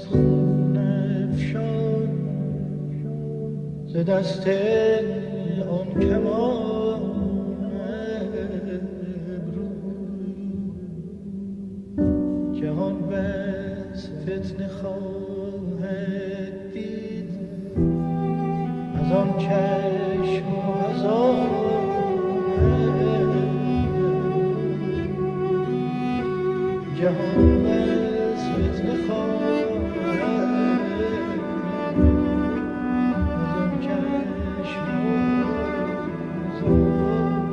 خون افشان ز دست آن کمان ابرو جهان بس فتنه خواهد دید از آن چشم و از آن جهان بس فتنه خواهد از آن چشم و از آن